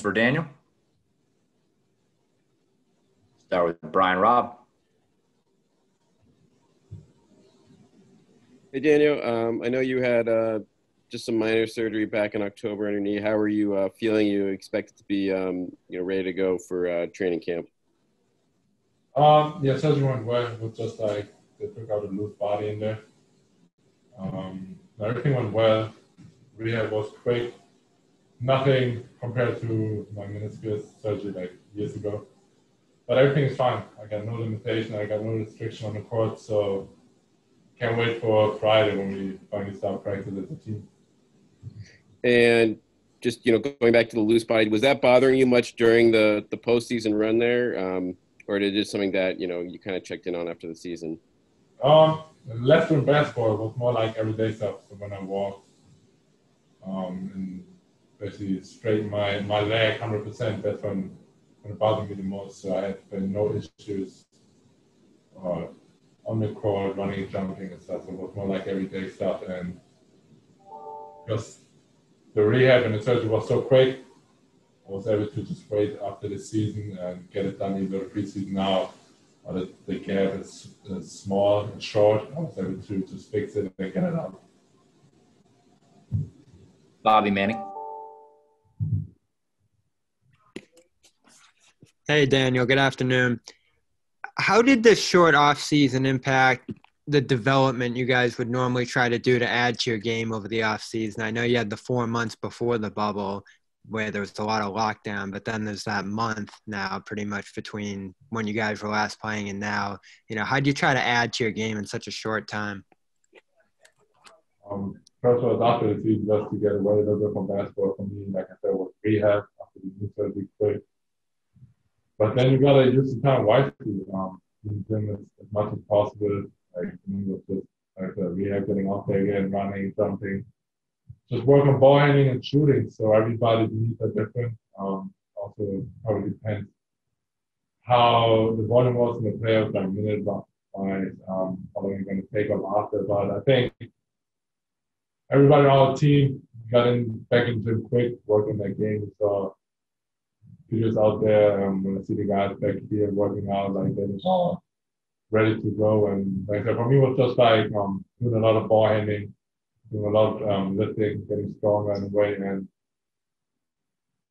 for Daniel. Start with Brian Robb. Hey, Daniel. I know you had just some minor surgery back in October on your knee. How are you feeling? You expect it to be ready to go for training camp? Yeah, surgery went well. It was just like they took out a loose body in there. Everything went well. Rehab was quick. Nothing compared to my meniscus surgery like years ago. But everything is fine. I got no limitation. I got no restriction on the court. So can't wait for Friday when we finally start practice as a team. And just, going back to the loose body, was that bothering you much during the postseason run there? Or is it just something that, you kind of checked in on after the season? Less than basketball. It was more like everyday stuff. So when I walked and basically straighten my leg 100%, that's when it bothered me the most. So I had been no issues on the court, running, jumping and stuff. So it was more like everyday stuff. And because the rehab and the surgery was so quick, I was able to just wait after the season and get it done even though the preseason now. The gap is small and short. I was able to just fix it and get it out. Bobby Manning. Hey, Daniel. Good afternoon. How did the short offseason impact the development you guys would normally try to do to add to your game over the offseason? I know you had the 4 months before the bubble where there was a lot of lockdown, but then there's that month now pretty much between when you guys were last playing and now. How do you try to add to your game in such a short time? First of all, after the season, just to get away a little bit from basketball for me, like I said, was rehab after the knee surgery quick. But then you gotta use the time wisely. In the gym as much as possible. Like with just like the rehab, getting out there again, running, jumping. Just work on ball handling and shooting. So everybody's needs are different. Also, probably depends how the volume was in the playoffs, like minute wise, how long you're going to take off after. But I think everybody on our team got back in the gym quick, working that game. So videos out there, when I see the guys back here working out, like they're just all ready to go. And like I said, for me, it was just like doing a lot of ball handling, doing a lot of lifting, getting stronger in a way, and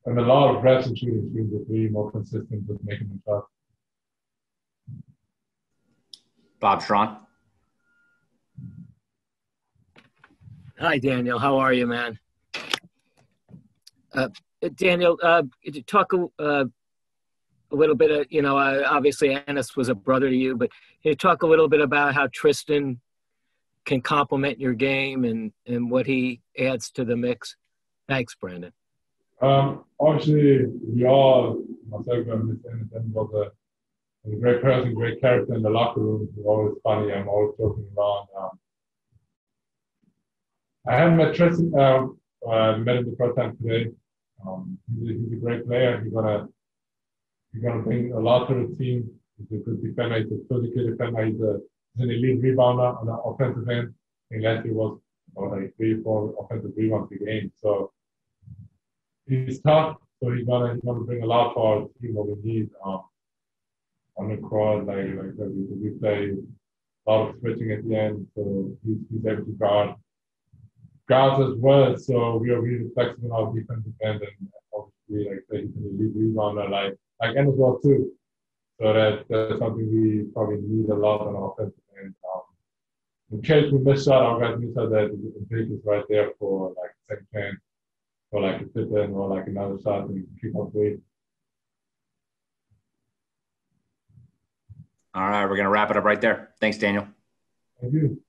a lot of reps and shooting the three, more consistent with making them shots. Bob Schron. Hi, Daniel. How are you, man? Daniel, could you talk a little bit, obviously Ennis was a brother to you, but can you talk a little bit about how Tristan can complement your game and what he adds to the mix? Thanks, Brandon. Obviously, we all, myself and Mr. Ennis, was a great person, great character in the locker room. He's always funny. I'm always joking around. I haven't met Tristan. I met him the first time today. He's a great player. He's gonna bring a lot to the team. He's a good defender. He's a physical defender. He's an elite rebounder on the offensive end. I think last year was about like 3-4 offensive rebounds a game. So he's tough. So he's gonna bring a lot for our team what we need on the court. Like we play a lot of switching at the end. So he's able to guards as well. So we are really flexible on our defensive end, and obviously, like he's an elite rebounder, like Ennis was too. So that's something we probably need a lot on our offensive end. In case we miss shot, our guys miss shot, that the big is right there for like a second chance, or like a tip in, or like another shot, and keep on playing. All right, we're gonna wrap it up right there. Thanks, Daniel. Thank you.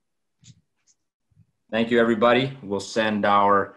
Thank you, everybody. We'll send our